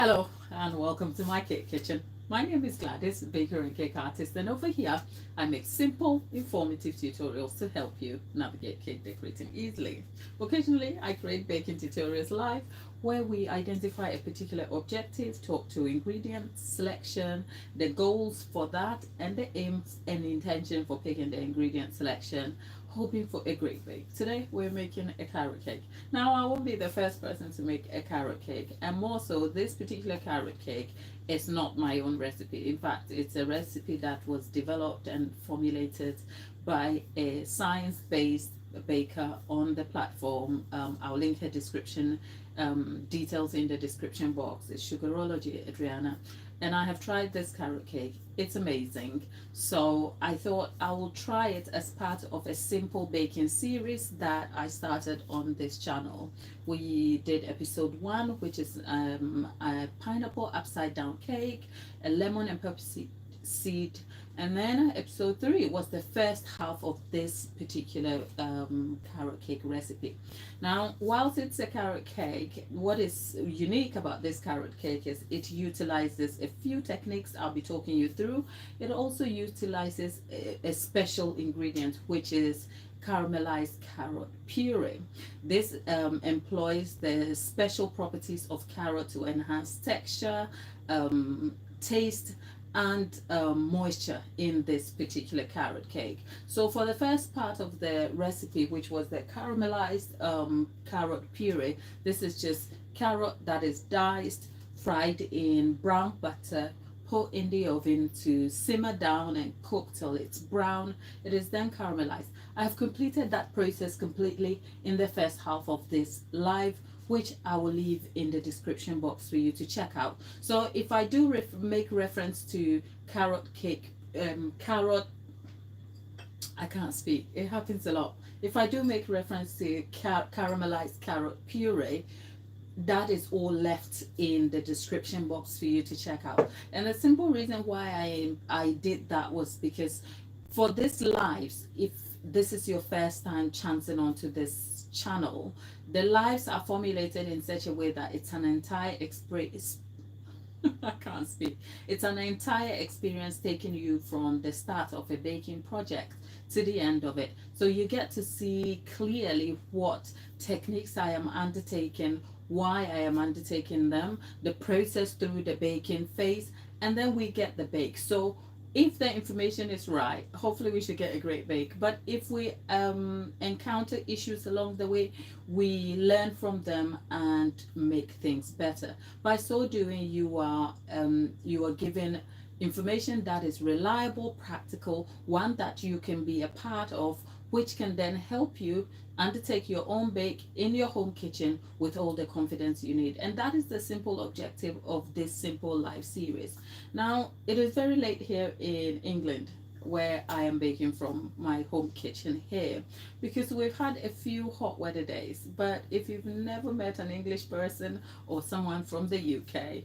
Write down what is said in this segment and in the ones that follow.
Hello and welcome to my cake kitchen. My name is Gladys, baker and cake artist, and over here I make simple, informative tutorials to help you navigate cake decorating easily. Occasionally I create baking tutorials live where we identify a particular objective, talk to ingredients, selection, the goals for that, and the aims and intention for picking the ingredient selection, hoping for a great bake. Today we're making a carrot cake. Now I won't be the first person to make a carrot cake, and more so this particular carrot cake is not my own recipe. In fact, it's a recipe that was developed and formulated by a science-based baker on the platform. I'll link her description details in the description box. It's Sugarology Adriana, and I have tried this carrot cake. It's amazing. So I thought I will try it as part of a simple baking series that I started on this channel. We did episode 1, which is a pineapple upside down cake, a lemon and pepper seed, and then episode 3 was the first half of this particular carrot cake recipe. Now, whilst it's a carrot cake, what is unique about this carrot cake is it utilizes a few techniques I'll be talking you through. It also utilizes a special ingredient, which is caramelized carrot puree. This employs the special properties of carrot to enhance texture, taste, and moisture in this particular carrot cake. So for the first part of the recipe, which was the caramelized carrot puree, this is just carrot that is diced, fried in brown butter, put in the oven to simmer down and cook till it's brown. It is then caramelized. I have completed that process completely in the first half of this live, which I will leave in the description box for you to check out. So if I do make reference to carrot cake, I can't speak, it happens a lot. If I do make reference to caramelized carrot puree, that is all left in the description box for you to check out. And the simple reason why I did that was because for this lives, if this is your first time chancing onto this channel, the lives are formulated in such a way that it's an entire experience. I can't speak. It's an entire experience taking you from the start of a baking project to the end of it. So you get to see clearly what techniques I am undertaking, why I am undertaking them, the process through the baking phase, and then we get the bake. So if the information is right, hopefully we should get a great bake. But if we encounter issues along the way, we learn from them and make things better. By so doing, you are given information that is reliable, practical, one that you can be a part of, which can then help you undertake your own bake in your home kitchen with all the confidence you need. And that is the simple objective of this simple live series. Now, it is very late here in England, where I am baking from my home kitchen here, because we've had a few hot weather days. But if you've never met an English person or someone from the UK,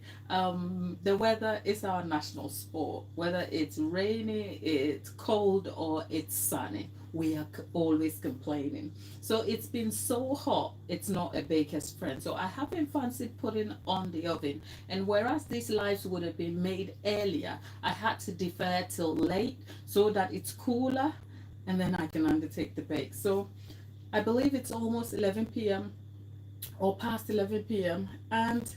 the weather is our national sport. Whether it's rainy, it's cold, or it's sunny, we are always complaining. So it's been so hot, it's not a baker's friend. So I haven't fancied putting on the oven. And whereas these lives would have been made earlier, I had to defer till late so that it's cooler and then I can undertake the bake. So I believe it's almost 11 p.m. or past 11 p.m. And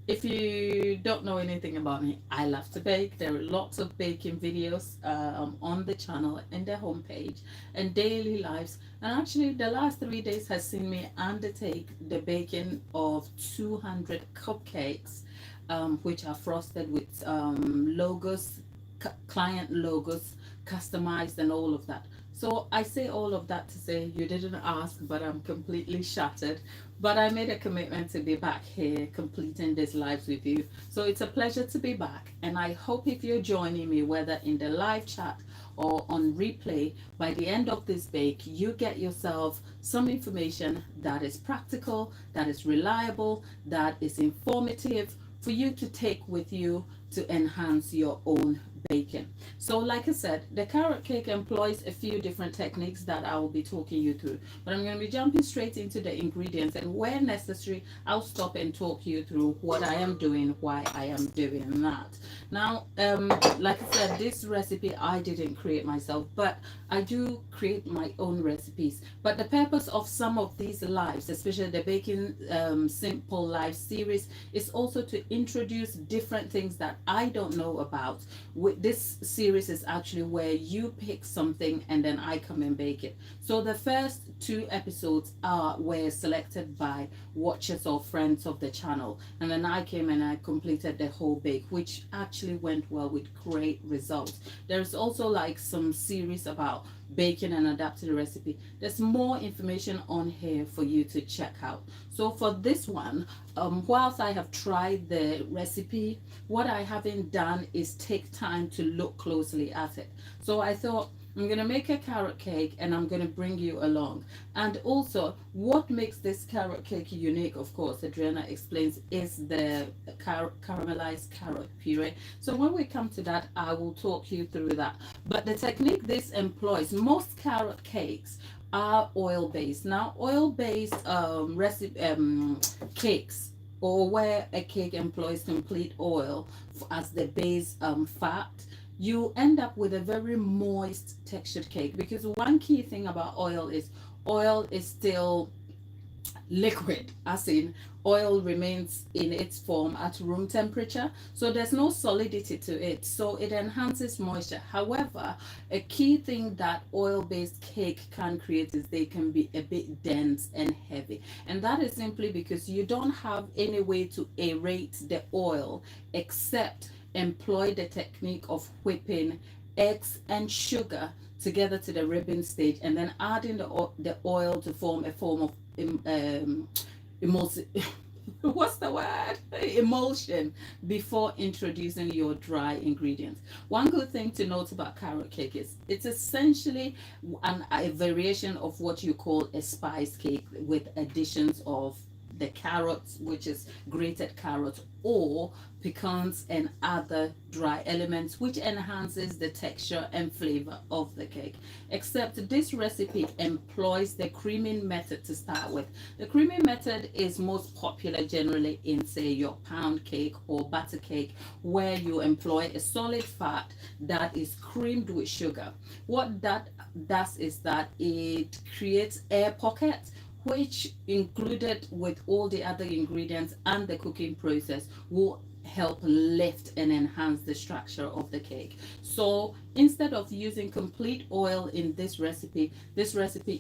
if you don't know anything about me, I love to bake. There are lots of baking videos on the channel and the homepage and daily lives. And actually the last 3 days has seen me undertake the baking of 200 cupcakes, which are frosted with logos, client logos, customized and all of that. So I say all of that to say you didn't ask, but I'm completely shattered. But I made a commitment to be back here completing this lives with you. So it's a pleasure to be back. And I hope if you're joining me, whether in the live chat or on replay, by the end of this bake, you get yourself some information that is practical, that is reliable, that is informative for you to take with you to enhance your own baking. So like I said, the carrot cake employs a few different techniques that I will be talking you through, but I'm going to be jumping straight into the ingredients, and where necessary I'll stop and talk you through what I am doing, why I am doing that. Now like I said, this recipe I didn't create myself, but I do create my own recipes. But the purpose of some of these lives, especially the baking simple live series, is also to introduce different things that I don't know about. With this series is actually where you pick something and then I come and bake it. So the first 2 episodes were selected by watchers or friends of the channel, and then I came and I completed the whole bake, which actually went well with great results. There's also like some series about baking and adapting the recipe. There's more information on here for you to check out. So for this one, whilst I have tried the recipe, what I haven't done is take time to look closely at it. So I thought, I'm going to make a carrot cake and I'm going to bring you along. And also, what makes this carrot cake unique, of course, Adriana explains, is the caramelized carrot puree. So when we come to that, I will talk you through that. But the technique this employs, most carrot cakes are oil-based. Now, oil-based cakes, or where a cake employs complete oil as the base fat, you end up with a very moist textured cake, because one key thing about oil is still liquid, as in oil remains in its form at room temperature, so there's no solidity to it, so it enhances moisture. However, a key thing that oil-based cake can create is they can be a bit dense and heavy, and that is simply because you don't have any way to aerate the oil except employ the technique of whipping eggs and sugar together to the ribbon stage, and then adding the oil to form a form of emulsion what's the word, emulsion, before introducing your dry ingredients. One good thing to note about carrot cake is it's essentially a variation of what you call a spice cake, with additions of the carrots, which is grated carrots, or pecans and other dry elements, which enhances the texture and flavor of the cake. Except this recipe employs the creaming method to start with. The creaming method is most popular generally in, say, your pound cake or butter cake, where you employ a solid fat that is creamed with sugar. What that does is that it creates air pockets, which, included with all the other ingredients and the cooking process, will help lift and enhance the structure of the cake. So instead of using complete oil in this recipe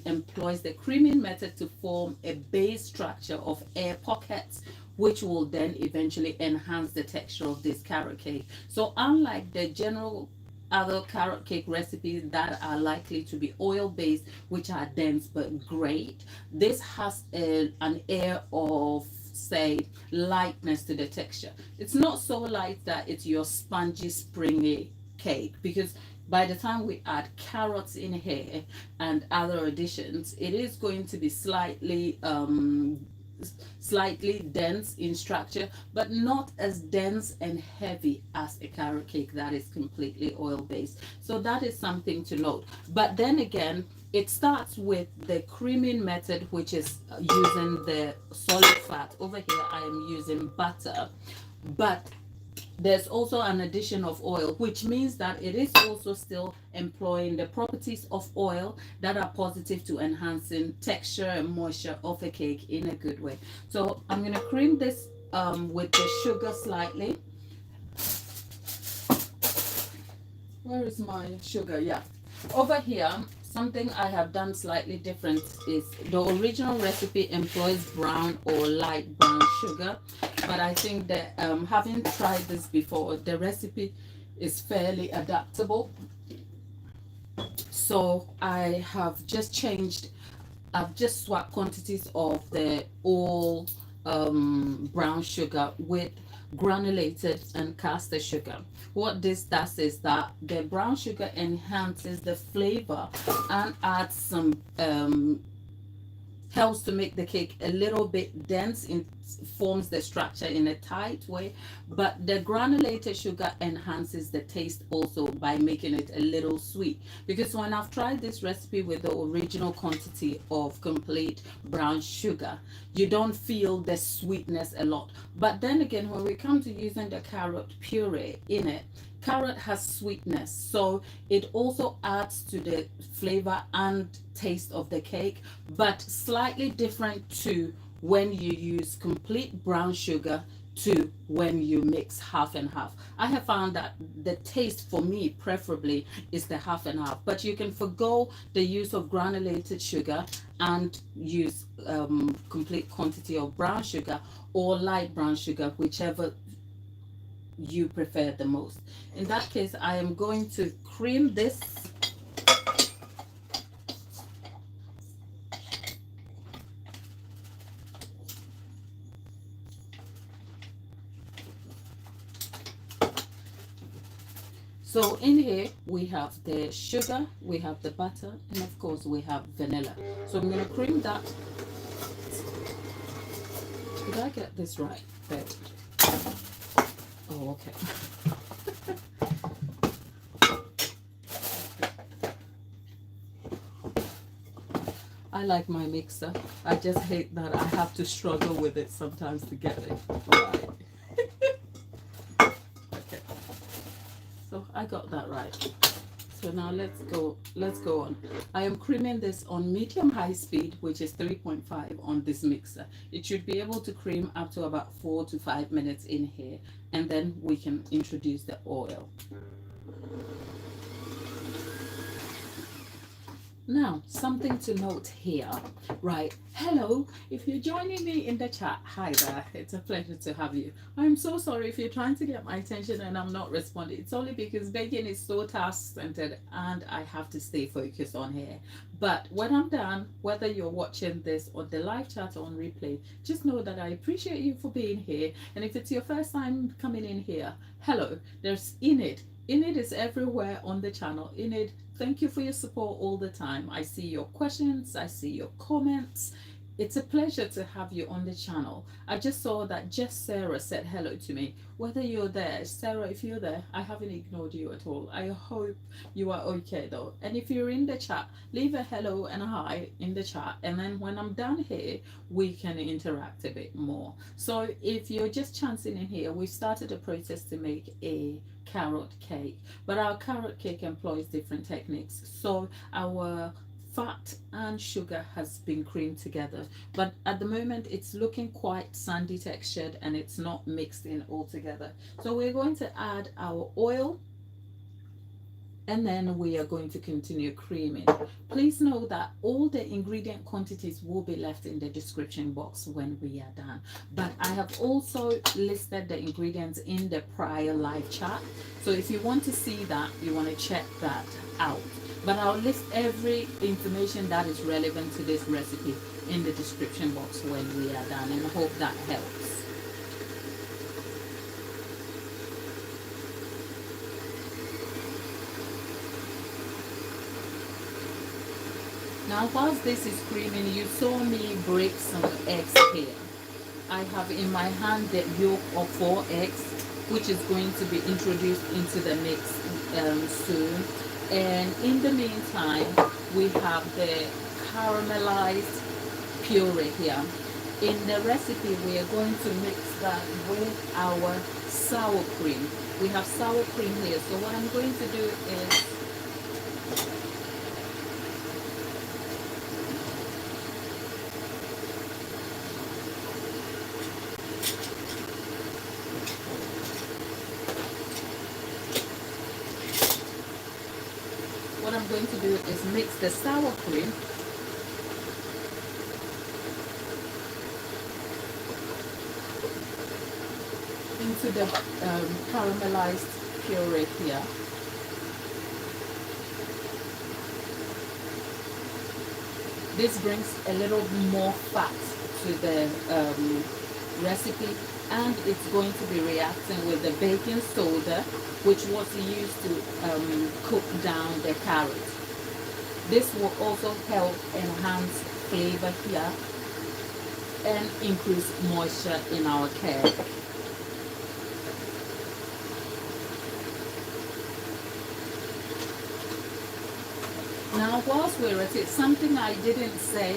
employs the creaming method to form a base structure of air pockets, which will then eventually enhance the texture of this carrot cake. So unlike the general other carrot cake recipes that are likely to be oil based, which are dense but great, this has an air of, say, lightness to the texture. It's not so light that it's your spongy, springy cake, because by the time we add carrots in here and other additions, it is going to be slightly dense in structure, but not as dense and heavy as a carrot cake that is completely oil based. So that is something to note. But then again, it starts with the creaming method, which is using the solid fat. Over here I am using butter, but there's also an addition of oil, which means that it is also still employing the properties of oil that are positive to enhancing texture and moisture of a cake in a good way. So I'm going to cream this with the sugar slightly. Where is my sugar? Yeah, over here. Something I have done slightly different is the original recipe employs brown or light brown sugar, but I think that having tried this before, the recipe is fairly adaptable. So I have just changed, I've just swapped quantities of the all brown sugar with granulated and caster sugar. What this does is that the brown sugar enhances the flavor and adds some helps to make the cake a little bit dense in forms the structure in a tight way, but the granulated sugar enhances the taste also by making it a little sweet. Because when I've tried this recipe with the original quantity of complete brown sugar, you don't feel the sweetness a lot. But then again, when we come to using the carrot puree in it, carrot has sweetness, so it also adds to the flavor and taste of the cake, but slightly different to when you use complete brown sugar to when you mix half and half. I have found that the taste for me preferably is the half and half, but you can forgo the use of granulated sugar and use complete quantity of brown sugar or light brown sugar, whichever you prefer the most. In that case, I am going to cream this. So in here we have the sugar, we have the butter, and of course we have vanilla. So I'm going to cream that. Did I get this right? There. Oh, okay. I like my mixer. I just hate that I have to struggle with it sometimes to get it right. Okay. So I got that right. So now let's go on. I am creaming this on medium high speed, which is 3.5 on this mixer. It should be able to cream up to about 4 to 5 minutes in here, and then we can introduce the oil. Now, something to note here, right? Hello, if you're joining me in the chat, hi there, it's a pleasure to have you. I'm so sorry if you're trying to get my attention and I'm not responding. It's only because baking is so task-centered and I have to stay focused on here. But when I'm done, whether you're watching this on the live chat or on replay, just know that I appreciate you for being here. And if it's your first time coming in here, hello, there's Enid. Enid is everywhere on the channel. Enid, thank you for your support all the time. I see your questions, I see your comments. It's a pleasure to have you on the channel. I just saw that Just Sarah said hello to me. Whether you're there, Sarah, if you're there, I haven't ignored you at all. I hope you are okay though. And if you're in the chat, leave a hello and a hi in the chat. And then when I'm done here, we can interact a bit more. So if you're just chancing in here, we started a process to make a carrot cake, but our carrot cake employs different techniques. So our fat and sugar has been creamed together, but at the moment it's looking quite sandy textured and it's not mixed in all together. So we're going to add our oil, and then we are going to continue creaming. Please know that all the ingredient quantities will be left in the description box when we are done, but I have also listed the ingredients in the prior live chat, so if you want to see that, you want to check that out. But I'll list every information that is relevant to this recipe in the description box when we are done, and I hope that helps. Now, whilst this is creaming, you saw me break some eggs here. I have in my hand the yolk of 4 eggs, which is going to be introduced into the mix soon. And in the meantime, we have the caramelized puree here. In the recipe, we are going to mix that with our sour cream. We have sour cream here. So what I'm going to do is mix the sour cream into the caramelized puree here. This brings a little more fat to the recipe, and it's going to be reacting with the baking soda, which was used to cook down the carrot. This will also help enhance flavor here, and increase moisture in our cake. Now, whilst we're at it, something I didn't say,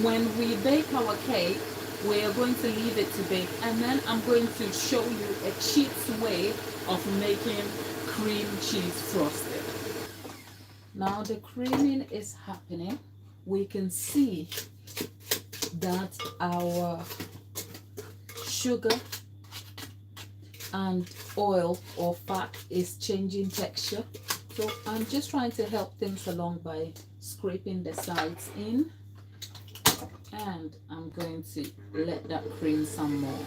when we bake our cake, we are going to leave it to bake, and then I'm going to show you a cheap way of making cream cheese frosting. Now the creaming is happening. We can see that our sugar and oil or fat is changing texture. So I'm just trying to help things along by scraping the sides in, and I'm going to let that cream some more.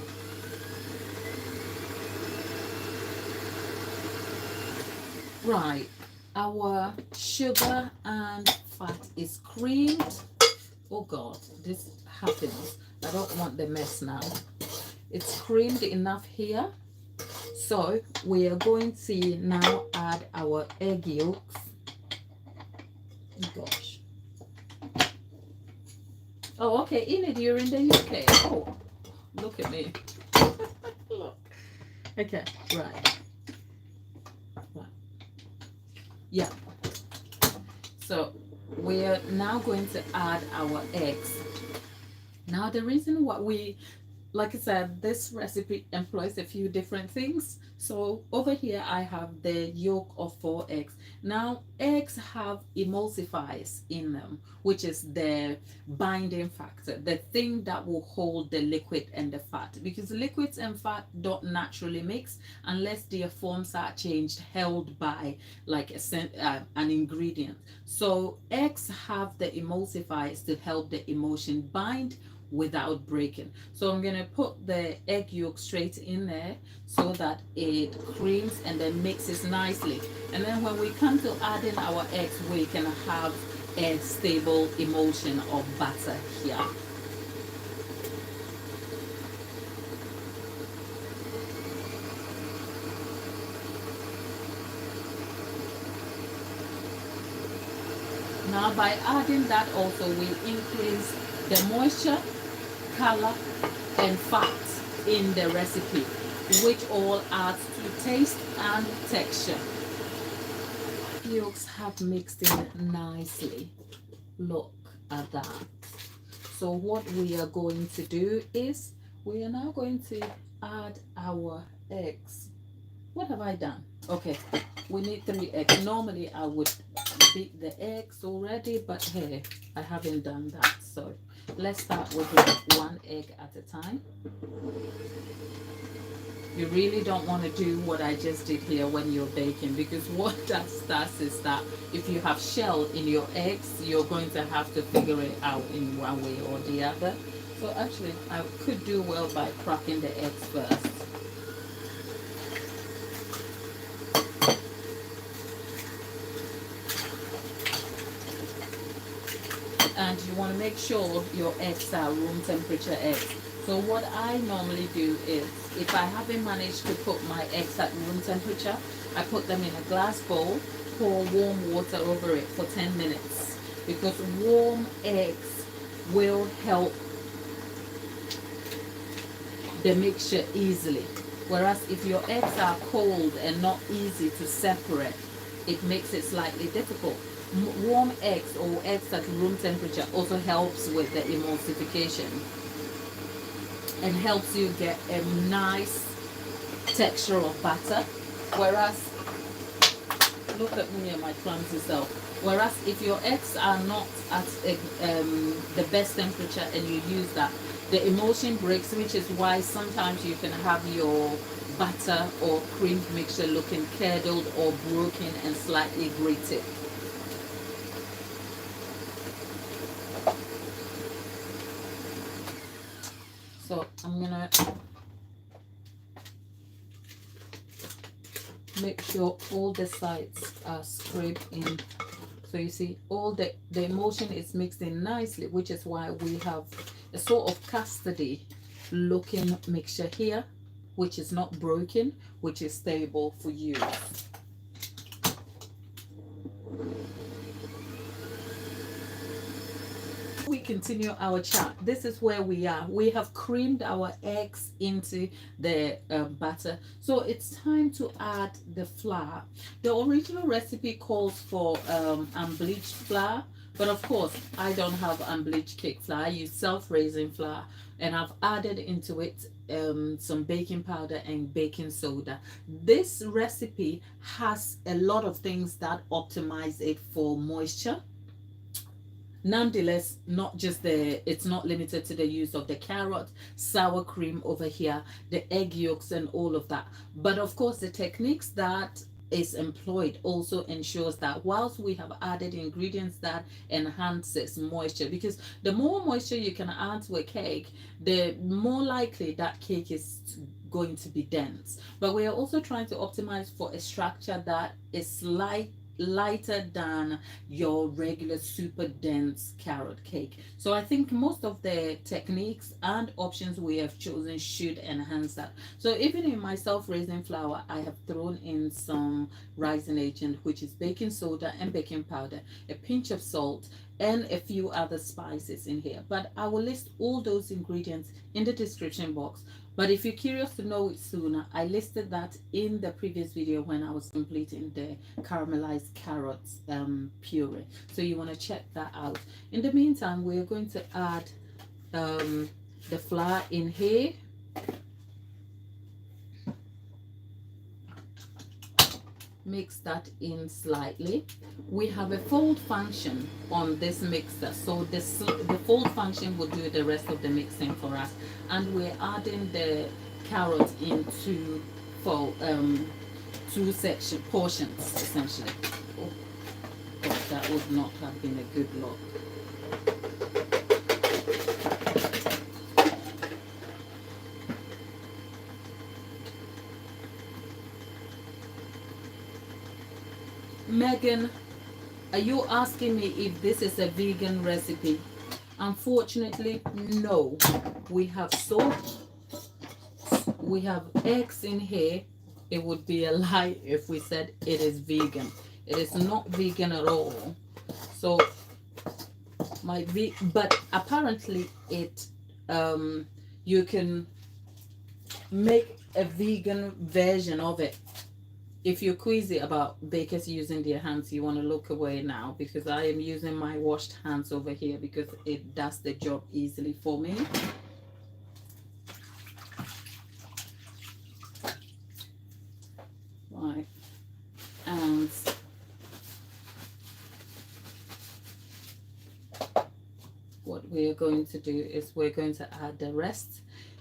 Right, our sugar and fat is creamed. Oh God, this happens. I don't want the mess now. It's creamed enough here. So we are going to now add our egg yolks. Gosh. Oh, okay. Enid, you're in the UK. Oh, look at me. Look. Okay, right. Yeah. So we are now going to add our eggs. Now the reason why we, like I said, this recipe employs a few different things. So over here I have the yolk of 4 eggs. Now eggs have emulsifiers in them, which is the binding factor, the thing that will hold the liquid and the fat, because liquids and fat don't naturally mix unless their forms are changed, held by like an ingredient. So eggs have the emulsifiers to help the emulsion bind without breaking. So I'm going to put the egg yolk straight in there so that it creams and then mixes nicely. And then when we come to adding our eggs, we can have a stable emulsion of batter here. Now by adding that also we increase the moisture, color and fat in the recipe, which all adds to taste and texture. Yolks have mixed in nicely. Look at that. So what we are going to do is we are now going to add our eggs. What have I done? Okay, we need 3 eggs. Normally I would beat the eggs already, but hey, I haven't done that. So let's start with 1 egg at a time. You really don't want to do what I just did here when you're baking, because what that does is that if you have shell in your eggs, you're going to have to figure it out in one way or the other. So actually I could do well by cracking the eggs first. And you want to make sure your eggs are room temperature eggs. So what I normally do is, if I haven't managed to put my eggs at room temperature, I put them in a glass bowl, pour warm water over it for 10 minutes, because warm eggs will help the mixture easily. Whereas if your eggs are cold and not easy to separate, it makes it slightly difficult. Warm eggs or eggs at room temperature also helps with the emulsification and helps you get a nice texture of batter. Whereas, look at me and my clumsy self. Whereas if your eggs are not at the best temperature and you use that, the emulsion breaks, which is why sometimes you can have your batter or cream mixture looking curdled or broken and slightly grated. So I'm gonna make sure all the sides are scraped in. So you see all the emulsion is mixed in nicely, which is why we have a sort of custardy looking mixture here, which is not broken, which is stable for use. We continue our chat, this is where we are. We have creamed our eggs into the butter, so it's time to add the flour. The original recipe calls for unbleached flour, but of course I don't have unbleached cake flour. I use self-raising flour, and I've added into it some baking powder and baking soda. This recipe has a lot of things that optimize it for moisture. Nonetheless, not just it's not limited to the use of the carrot, sour cream over here, the egg yolks and all of that. But of course, the techniques that is employed also ensures that whilst we have added ingredients that enhances moisture, because the more moisture you can add to a cake, the more likely that cake is going to be dense. But we are also trying to optimize for a structure that is lighter than your regular super dense carrot cake. So I think most of the techniques and options we have chosen should enhance that. So even in my self-raising flour, I have thrown in some rising agent, which is baking soda and baking powder, a pinch of salt, and a few other spices in here. But I will list all those ingredients in the description box. But if you're curious to know it sooner, I listed that in the previous video when I was completing the caramelized carrots puree. So you want to check that out. In the meantime, we're going to add the flour in here. Mix that in slightly. We have a fold function on this mixer, so the fold function will do the rest of the mixing for us, and we're adding the carrot into two section portions essentially. Oh, that would not have been a good look. Megan, are you asking me if this is a vegan recipe? Unfortunately, no. We have salt, we have eggs in here. It would be a lie if we said it is vegan. It is not vegan at all. So but apparently it you can make a vegan version of it. If you're queasy about bakers using their hands, you want to look away now, because I am using my washed hands over here because it does the job easily for me. Right. And what we're going to do is we're going to add the rest.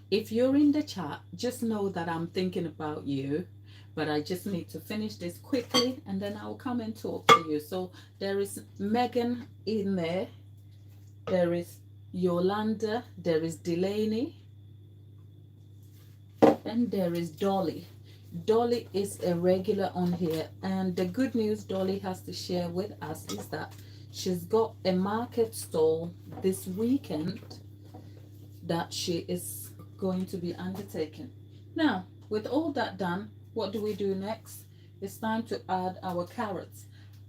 If you're in the chat, just know that I'm thinking about you. But I just need to finish this quickly and then I'll come and talk to you. So there is Megan in there. There is Yolanda. There is Delaney. And there is Dolly. Dolly is a regular on here. And the good news Dolly has to share with us is that she's got a market stall this weekend that she is going to be undertaking. Now, with all that done, what do we do next? It's time to add our carrots.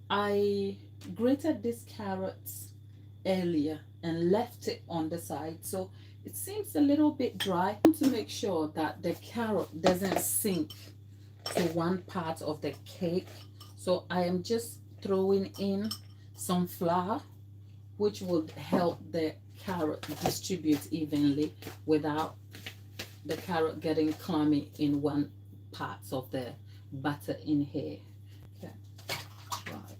I grated these carrots earlier and left it on the side, so it seems a little bit dry. I want to make sure that the carrot doesn't sink to one part of the cake, so I am just throwing in some flour, which will help the carrot distribute evenly without the carrot getting clummy in one parts of the butter in here. Okay, right.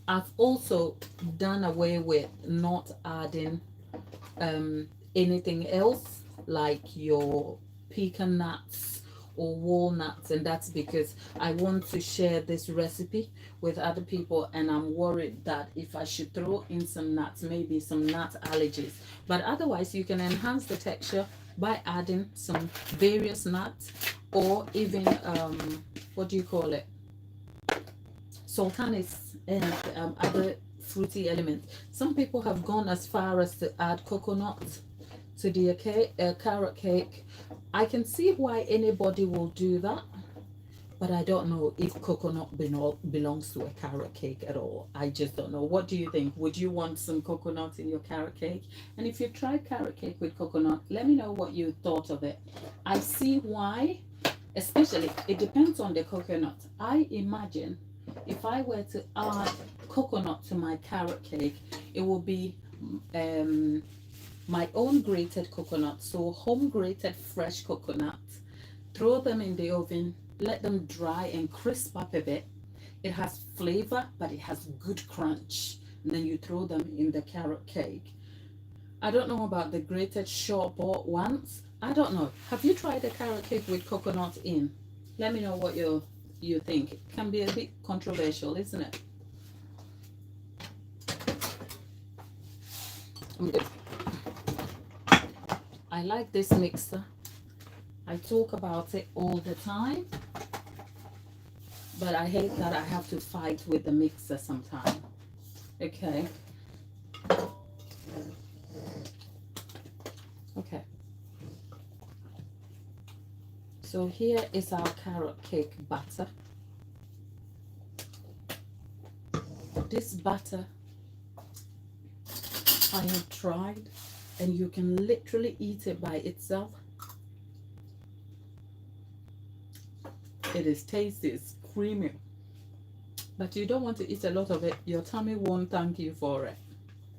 I've also done away with not adding anything else like your pecan nuts or walnuts, and that's because I want to share this recipe with other people, and I'm worried that if I should throw in some nuts, maybe some nut allergies. But otherwise you can enhance the texture by adding some various nuts, or even what do you call it, sultanas and other fruity elements. Some people have gone as far as to add coconut to their cake, carrot cake. I can see why anybody will do that, but I don't know if coconut belongs to a carrot cake at all. I just don't know. What do you think? Would you want some coconut in your carrot cake? And if you tried carrot cake with coconut, let me know what you thought of it. I see why, especially it depends on the coconut. I imagine if I were to add coconut to my carrot cake, it will be my own grated coconut. So home grated fresh coconut. Throw them in the oven, let them dry and crisp up a bit. It has flavor, but it has good crunch. And then you throw them in the carrot cake. I don't know about the grated short-bought ones. I don't know. Have you tried a carrot cake with coconut in? Let me know what you think. It can be a bit controversial, isn't it? I like this mixer. I talk about it all the time, but I hate that I have to fight with the mixer sometimes. Okay. Okay. So here is our carrot cake batter. This batter I have tried, and you can literally eat it by itself. It is tasty, it's creamy, but you don't want to eat a lot of it. Your tummy won't thank you for it.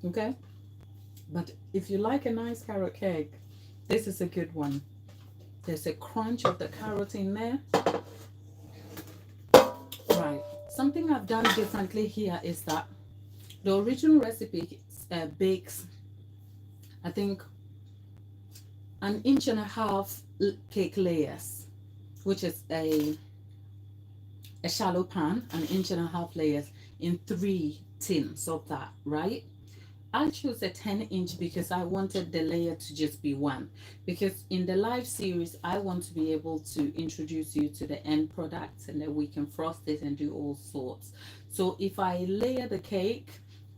Okay, but if you like a nice carrot cake, this is a good one. There's a crunch of the carrot in there. Right, something I've done differently here is that the original recipe bakes, I think, 1.5 inch cake layers, which is a shallow pan, 1.5 inch layers in 3 tins of that, right? I chose a 10-inch because I wanted the layer to just be one. Because in the live series, I want to be able to introduce you to the end product, and then we can frost it and do all sorts. So if I layer the cake,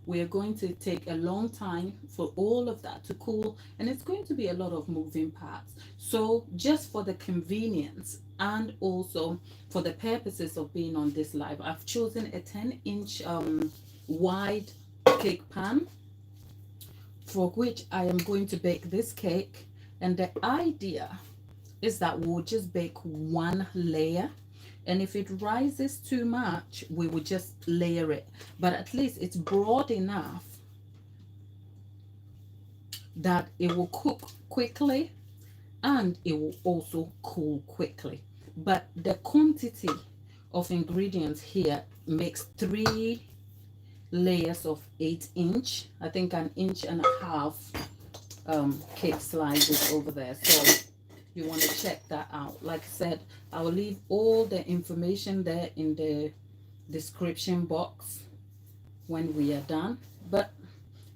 we're going to take a long time for all of that to cool, and it's going to be a lot of moving parts. So just for the convenience and also for the purposes of being on this live, I've chosen a 10-inch wide cake pan, for which I am going to bake this cake. And the idea is that we'll just bake one layer, and if it rises too much, we will just layer it, but at least it's broad enough that it will cook quickly and it will also cool quickly. But the quantity of ingredients here makes 3 layers of 8-inch, I think 1.5 inch cake slices over there. So you want to check that out. Like I said, I'll leave all the information there in the description box when we are done. But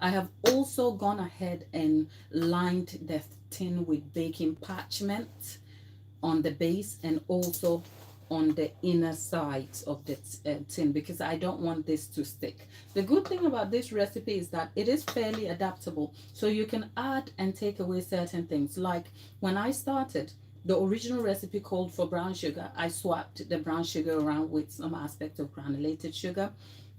I have also gone ahead and lined the tin with baking parchment on the base and also on the inner sides of the tin, because I don't want this to stick. The good thing about this recipe is that it is fairly adaptable, so you can add and take away certain things. Like when I started, the original recipe called for brown sugar. I swapped the brown sugar around with some aspect of granulated sugar.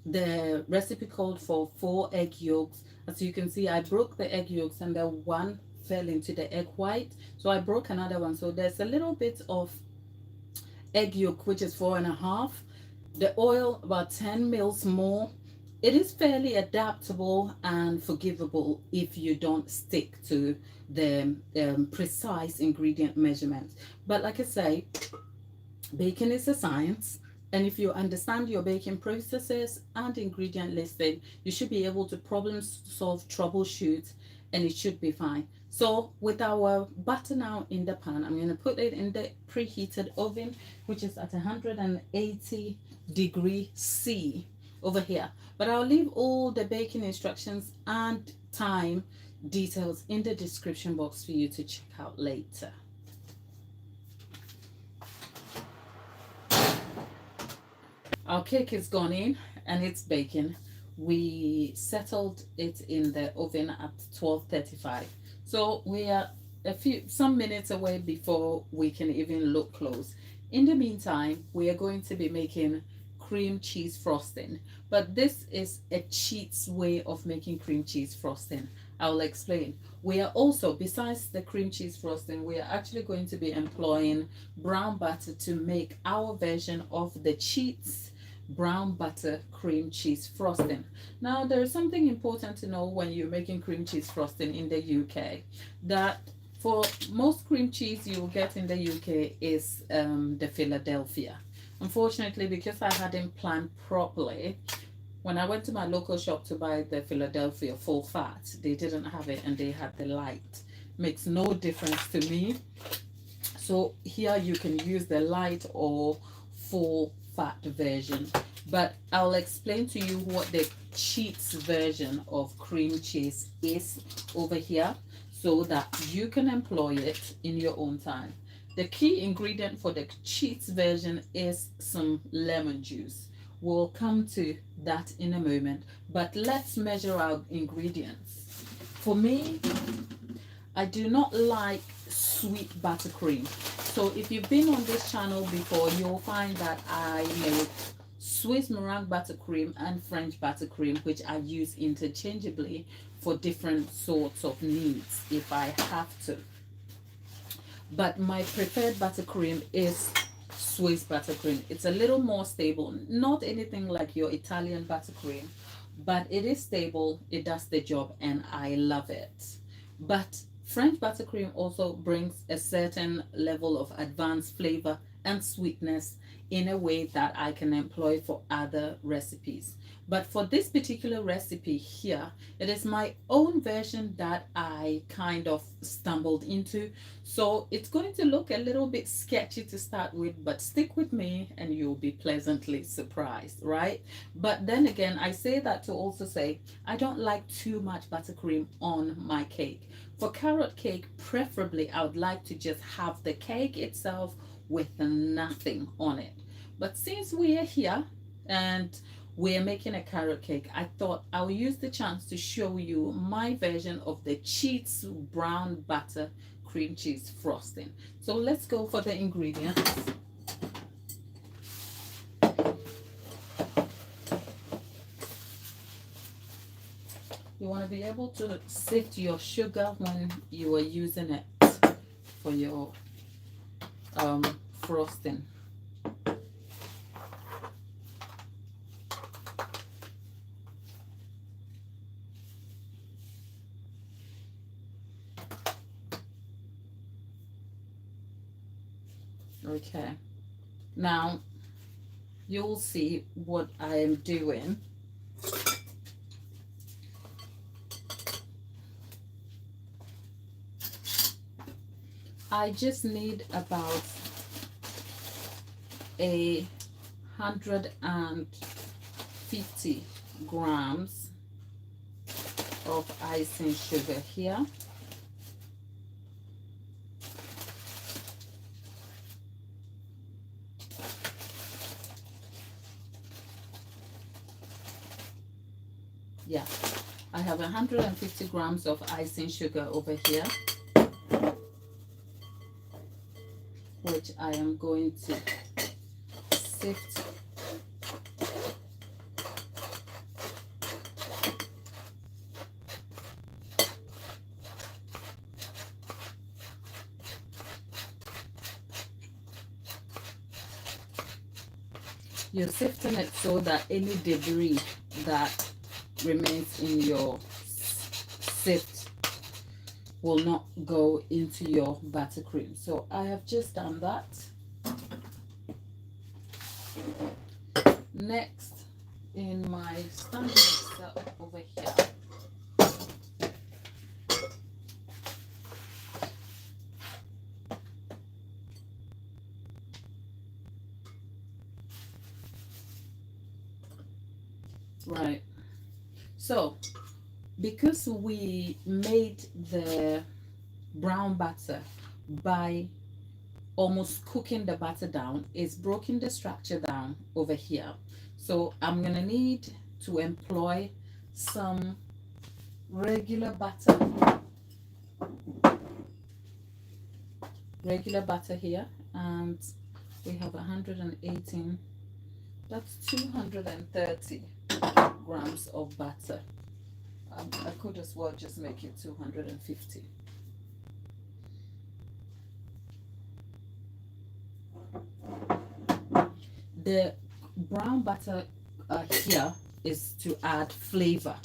The recipe called for 4 egg yolks. As you can see, I broke the egg yolks and the one fell into the egg white, so I broke another one. So there's a little bit of egg yolk, which is 4.5. The oil about 10 mils more. It is fairly adaptable and forgivable if you don't stick to the precise ingredient measurements. But like I say, baking is a science, and if you understand your baking processes and ingredient listing, you should be able to problem solve, troubleshoot, and it should be fine. So with our butter now in the pan, I'm going to put it in the preheated oven, which is at 180 degrees C over here. But I'll leave all the baking instructions and time details in the description box for you to check out later. Our cake is gone in and it's baking. We settled it in the oven at 12:35. So we are some minutes away before we can even look close. In the meantime, we are going to be making cream cheese frosting, but this is a cheats way of making cream cheese frosting. I'll explain. We are also, besides the cream cheese frosting, we are actually going to be employing brown butter to make our version of the cheats brown butter cream cheese frosting. Now, there is something important to know when you're making cream cheese frosting in the UK, that for most cream cheese you will get in the UK is the Philadelphia. Unfortunately, because I hadn't planned properly, when I went to my local shop to buy the Philadelphia full fat, they didn't have it and they had the light. Makes no difference to me. So here you can use the light or full fat version. But I'll explain to you what the cheats version of cream cheese is over here so that you can employ it in your own time. The key ingredient for the cheats version is some lemon juice. We'll come to that in a moment, but let's measure our ingredients. For me, I do not like sweet buttercream. So if you've been on this channel before, you'll find that I make Swiss meringue buttercream and French buttercream, which I use interchangeably for different sorts of needs if I have to. But my preferred buttercream is Swiss buttercream. It's a little more stable, not anything like your Italian buttercream, but it is stable, it does the job, and I love it. But French buttercream also brings a certain level of advanced flavor and sweetness in a way that I can employ for other recipes. But for this particular recipe here, it is my own version that I kind of stumbled into. So it's going to look a little bit sketchy to start with, but stick with me and you'll be pleasantly surprised, right? But then again, I say that to also say, I don't like too much buttercream on my cake. For carrot cake, preferably, I would like to just have the cake itself with nothing on it. But since we are here and we're making a carrot cake, I thought I'll use the chance to show you my version of the cheats brown butter cream cheese frosting. So let's go for the ingredients. You want to be able to sift your sugar when you are using it for your frosting. Okay, now you'll see what I am doing. I just need about 150 grams of icing sugar here. Yeah, I have 150 grams of icing sugar over here, which I am going to sift. You're sifting it so that any debris that remains in your sift will not go into your buttercream. So I have just done that. Next, in my stand mixer over here, right. So because we made the brown butter by almost cooking the butter down, it's broken the structure down over here. So I'm gonna need to employ some regular butter here, and We have 118. That's 230 grams of butter. I could as well just make it 250. The brown butter here is to add flavor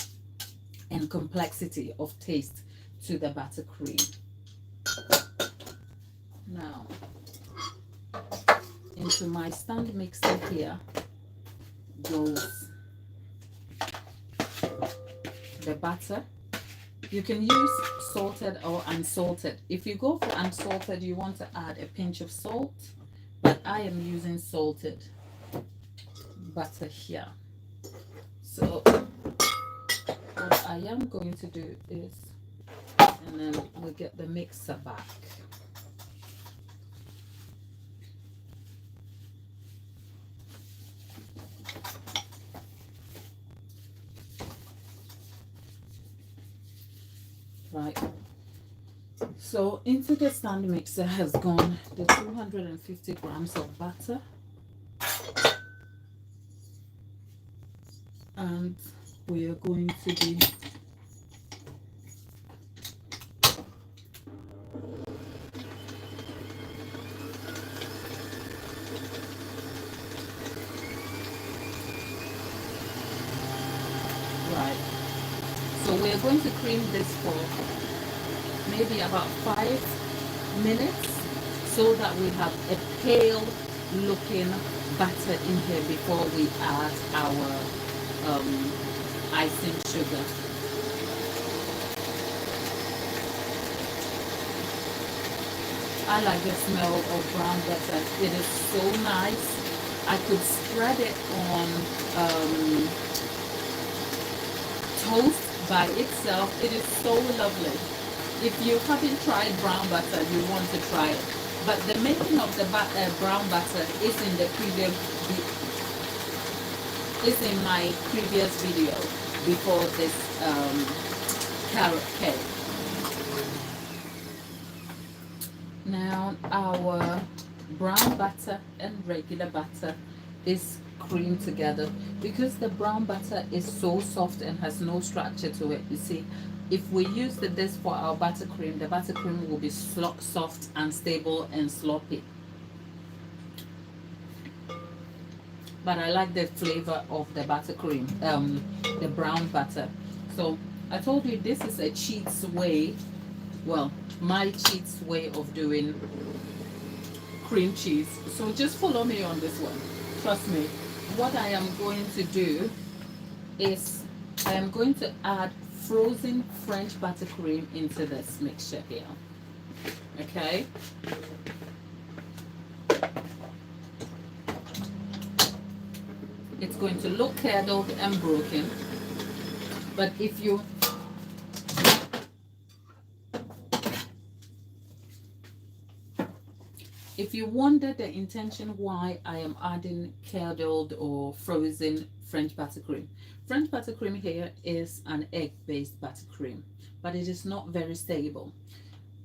and complexity of taste to the buttercream. Now, into my stand mixer here goes the butter. You can use salted or unsalted. If you go for unsalted, you want to add a pinch of salt, but I am using salted butter here. So what I am going to do is, and then we'll get the mixer back. Right, so into the stand mixer has gone the 250 grams of butter, and we are going to be right. So we're going to cream this for maybe about 5 minutes so that we have a pale looking butter in here before we add our icing sugar. I like the smell of brown butter. It is so nice. I could spread it on toast by itself. It is so lovely. If you haven't tried brown butter, you want to try it. But the making of the brown butter is in the previous my previous video before this carrot cake. Now our brown butter and regular butter is creamed together. Because the brown butter is so soft and has no structure to it, you see, if we use this for our buttercream, the buttercream will be soft, unstable, and sloppy. But I like the flavor of the buttercream, the brown butter. So I told you this is a cheat's way, well, my cheat's way of doing cream cheese. So just follow me on this one. Trust me. What I am going to do is I am going to add frozen French buttercream into this mixture here. Okay. It's going to look curdled and broken, but if you wonder the intention why I am adding curdled or frozen French buttercream here is an egg-based buttercream, but it is not very stable.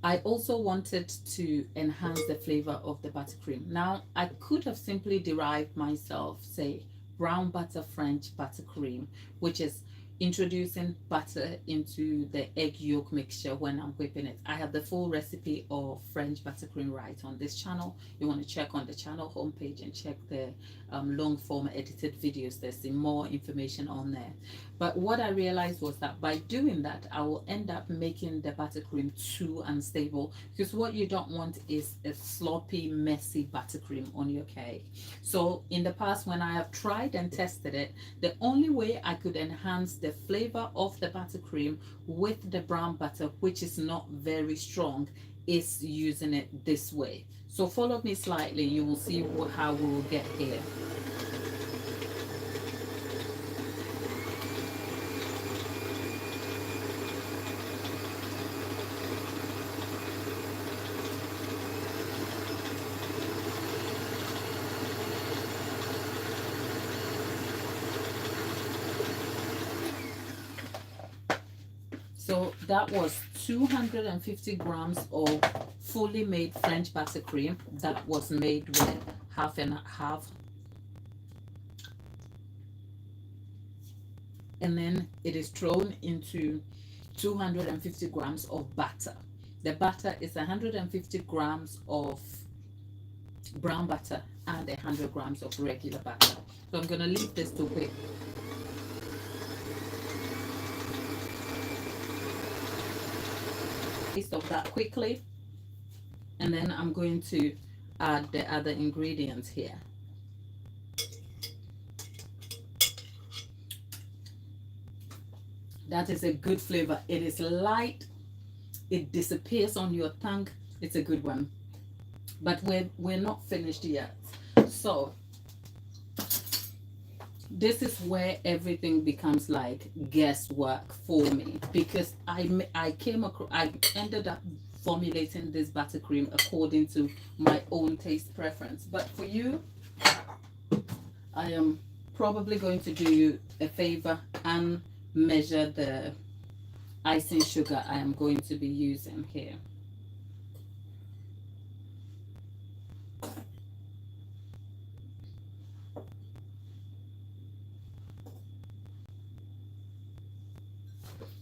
I also wanted to enhance the flavor of the buttercream. Now, I could have simply derived myself, say, brown butter French buttercream, which is introducing butter into the egg yolk mixture when I'm whipping it. I have the full recipe of French buttercream right on this channel. You want to check on the channel homepage and check the long form edited videos. There's more information on there. But what I realized was that by doing that, I will end up making the buttercream too unstable, because what you don't want is a sloppy, messy buttercream on your cake. So in the past, when I have tried and tested it, the only way I could enhance the flavor of the buttercream with the brown butter, which is not very strong, is using it this way. So follow me slightly, you will see how we will get here. So that was 250 grams of fully made French buttercream that was made with half and half. And then it is thrown into 250 grams of butter. The butter is 150 grams of brown butter and 100 grams of regular butter. So I'm going to leave this to whip. Taste of that quickly, and then I'm going to add the other ingredients here. That is a good flavor. It is light, it disappears on your tongue. It's a good one, but we're not finished yet. So this is where everything becomes like guesswork for me, because I ended up formulating this buttercream according to my own taste preference. But for you, I am probably going to do you a favor and measure the icing sugar I am going to be using here.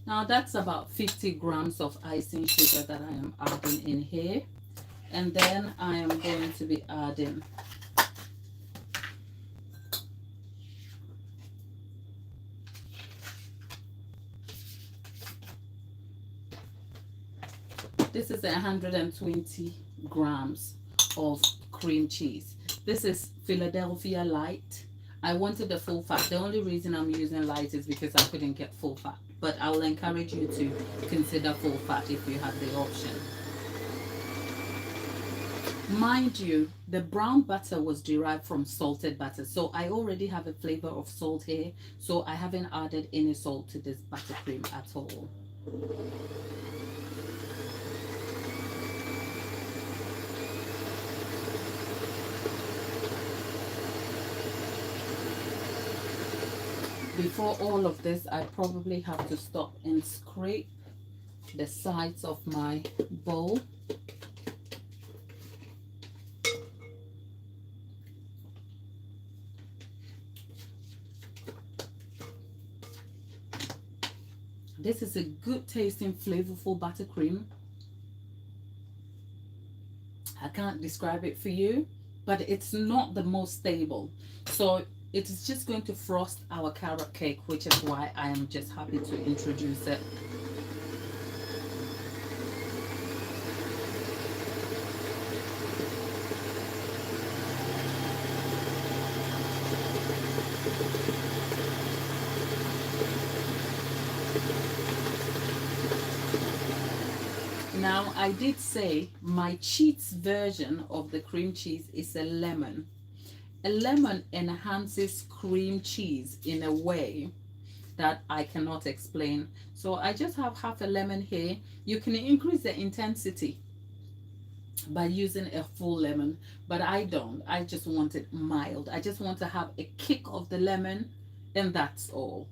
Now that's about 50 grams of icing sugar that I am adding in here. And then I am going to be adding this is 120 grams of cream cheese. This is Philadelphia light. I wanted the full fat. The only reason I'm using light is because I couldn't get full fat. But I'll encourage you to consider full fat if you have the option. Mind you, the brown butter was derived from salted butter. So I already have a flavor of salt here. So I haven't added any salt to this buttercream at all. Before all of this, I probably have to stop and scrape the sides of my bowl. This is a good tasting, flavorful buttercream. I can't describe it for you, but it's not the most stable. So it is just going to frost our carrot cake, which is why I am just happy to introduce it. Now, I did say my cheats version of the cream cheese is a lemon. A lemon enhances cream cheese in a way that I cannot explain. So I just have half a lemon here. You can increase the intensity by using a full lemon, but I don't. I just want it mild. I just want to have a kick of the lemon, and that's all.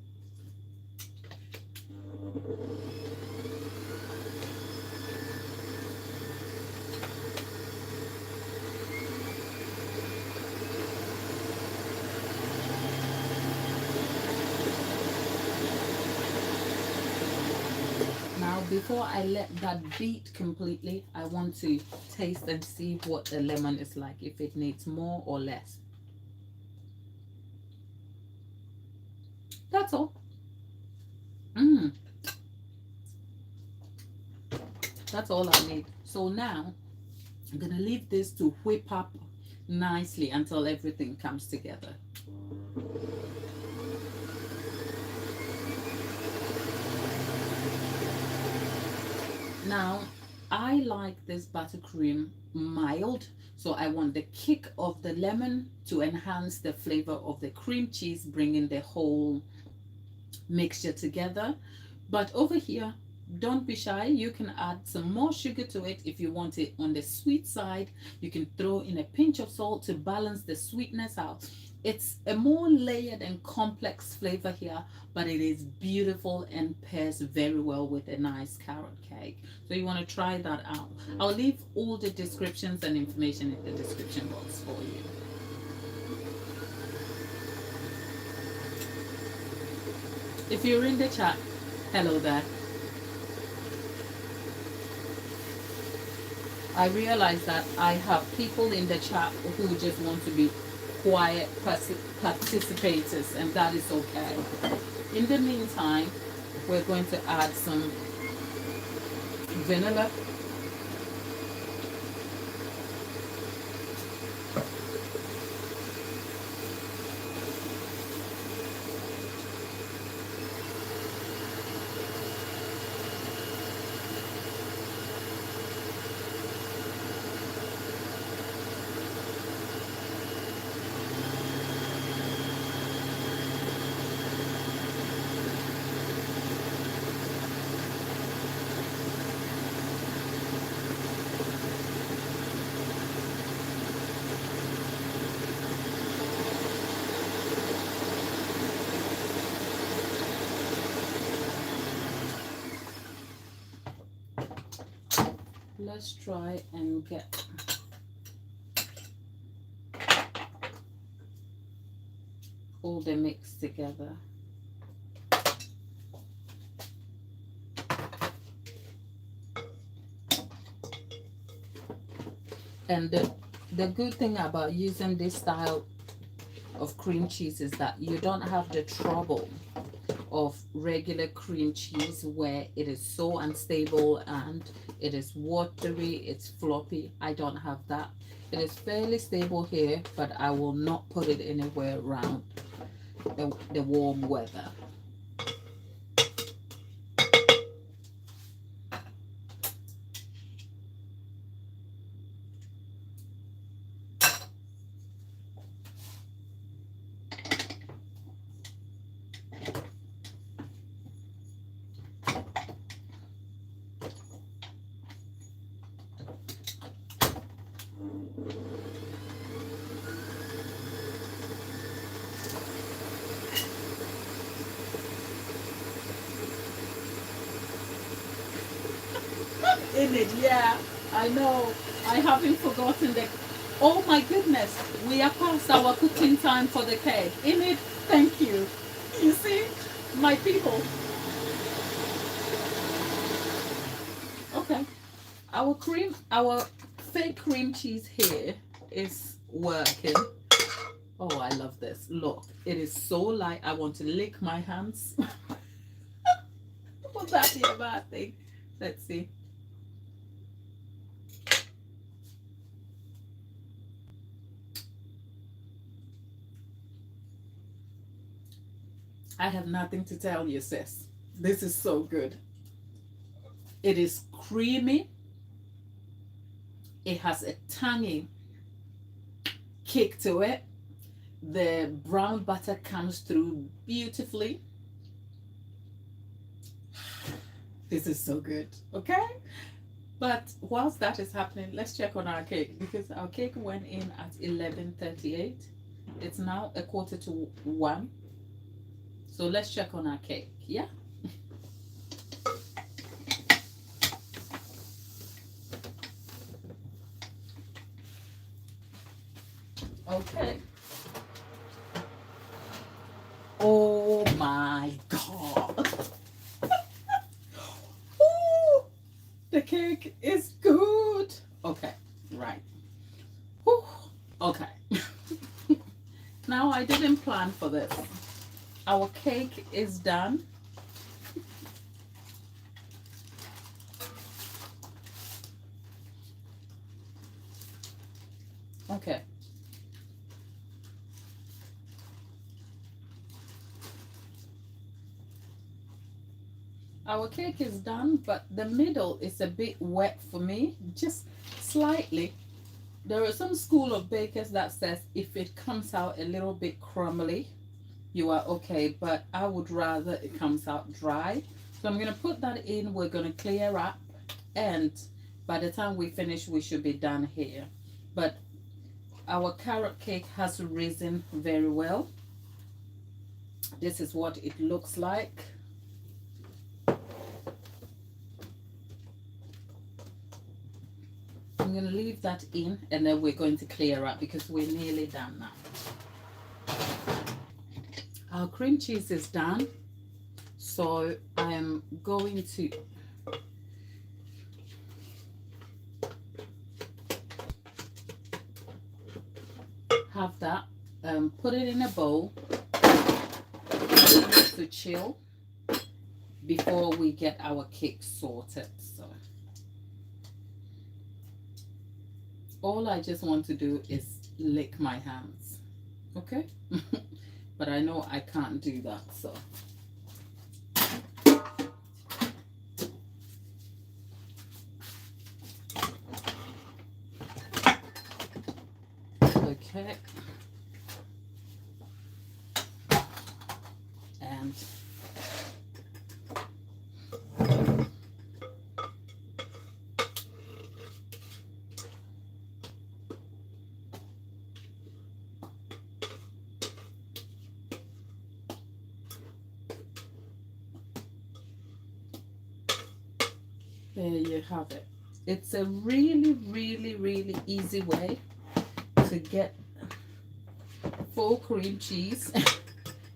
Before I let that beat completely, I want to taste and see what the lemon is like, if it needs more or less. That's all. That's all I need. So now I'm gonna leave this to whip up nicely until everything comes together. Now, I like this buttercream mild, so I want the kick of the lemon to enhance the flavor of the cream cheese, bringing the whole mixture together. But over here, don't be shy. You can add some more sugar to it if you want it on the sweet side. You can throw in a pinch of salt to balance the sweetness out. It's a more layered and complex flavor here, but it is beautiful and pairs very well with a nice carrot cake. So you want to try that out. I'll leave all the descriptions and information in the description box for you. If you're in the chat, hello there. I realize that I have people in the chat who just want to be quiet participators, and that is okay. In the meantime, we're going to add some vanilla. Let's try and get all the mix together. And the good thing about using this style of cream cheese is that you don't have the trouble of regular cream cheese where it is so unstable and it is watery, it's floppy. I don't have that. It is fairly stable here, but I will not put it anywhere around the warm weather. In it, yeah, I know. I haven't forgotten the. Oh my goodness, we are past our cooking time for the cake. In it, thank you. You see, my people. Okay, our fake cream cheese here is working. Oh, I love this. Look, it is so light. I want to lick my hands. Would that be a bad thing? Let's see. I have nothing to tell you, sis. This is so good. It is creamy. It has a tangy kick to it. The brown butter comes through beautifully. This is so good, okay? But whilst that is happening, let's check on our cake, because our cake went in at 11:38. It's now 1:45. So let's check on our cake, yeah? Okay. Oh my God. Ooh, the cake is good. Okay, right. Whew. Okay. Now, I didn't plan for this. Our cake is done. Okay. Our cake is done, but the middle is a bit wet for me, just slightly. There is some school of bakers that says if it comes out a little bit crumbly, you are okay, but I would rather it comes out dry. So I'm going to put that in. We're going to clear up, and by the time we finish, we should be done here. But our carrot cake has risen very well. This is what it looks like. I'm going to leave that in, and then we're going to clear up because we're nearly done now. Our cream cheese is done, so I'm going to have that, put it in a bowl, leave it to chill before we get our cake sorted. So all I just want to do is lick my hands, okay? But I know I can't do that, so okay. And there you have it. It's a really, really, really easy way to get full cream cheese.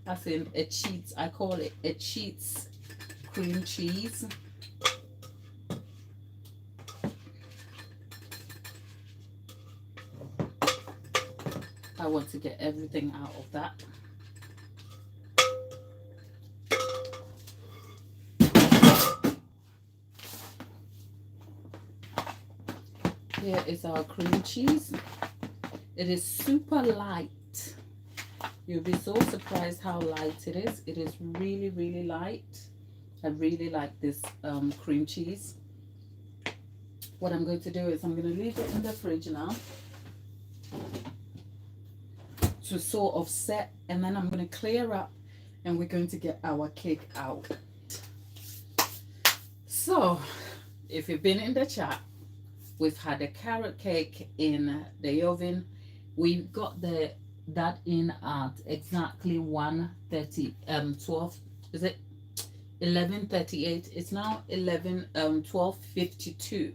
As in a cheats, I call it a cheats cream cheese. I want to get everything out of that. Here is our cream cheese. It is super light. You'll be so surprised how light it is. It is really, really light. I really like this cream cheese. What I'm going to do is I'm going to leave it in the fridge now to sort of set, and then I'm going to clear up and we're going to get our cake out. So if you've been in the chat, we've had a carrot cake in the oven. We got that in at exactly 12, is it 11:38? It's now 12:52.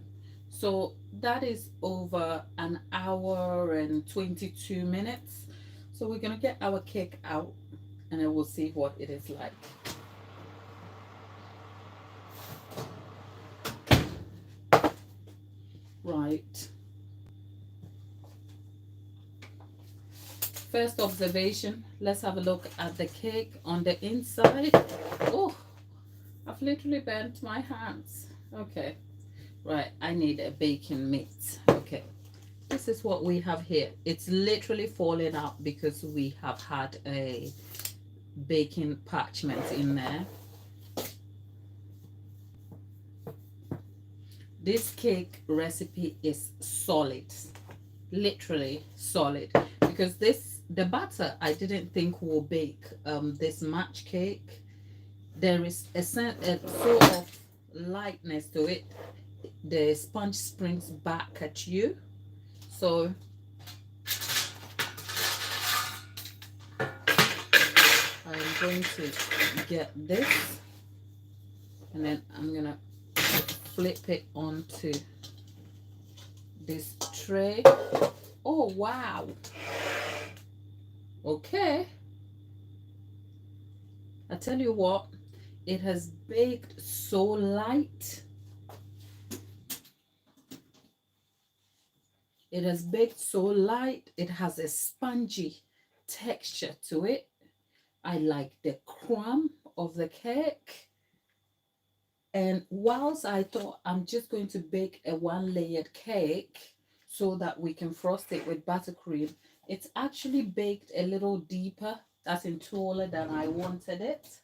So that is over an hour and 22 minutes. So we're gonna get our cake out and then we'll see what it is like. Right. First observation, let's have a look at the cake on the inside. Oh, I've literally burnt my hands. Okay, right, I need a baking mitt. Okay, this is what we have here. It's literally falling out because we have had a baking parchment in there. This cake recipe is solid, literally solid, because the batter I didn't think will bake this match cake. There is a sort of lightness to it. The sponge springs back at you. So I'm going to get this, and then I'm gonna flip it onto this tray. Oh wow, okay, I tell you what, it has baked so light. It has baked so light. It has a spongy texture to it. I like the crumb of the cake. And whilst I thought I'm just going to bake a one-layered cake so that we can frost it with buttercream, it's actually baked a little deeper, as in taller than I wanted it.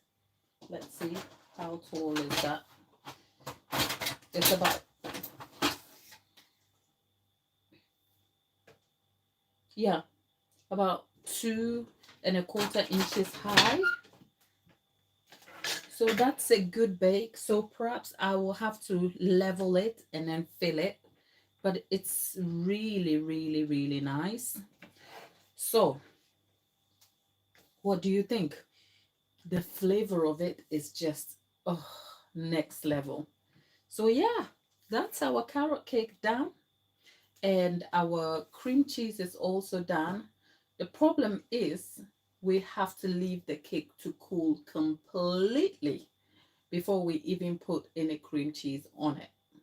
Let's see, how tall is that? It's about, yeah, about 2¼ inches high. So that's a good bake. So perhaps I will have to level it and then fill it. But it's really, really, really nice. So what do you think? The flavor of it is just, oh, next level. So yeah, that's our carrot cake done, and our cream cheese is also done. The problem is we have to leave the cake to cool completely before we even put any cream cheese on it.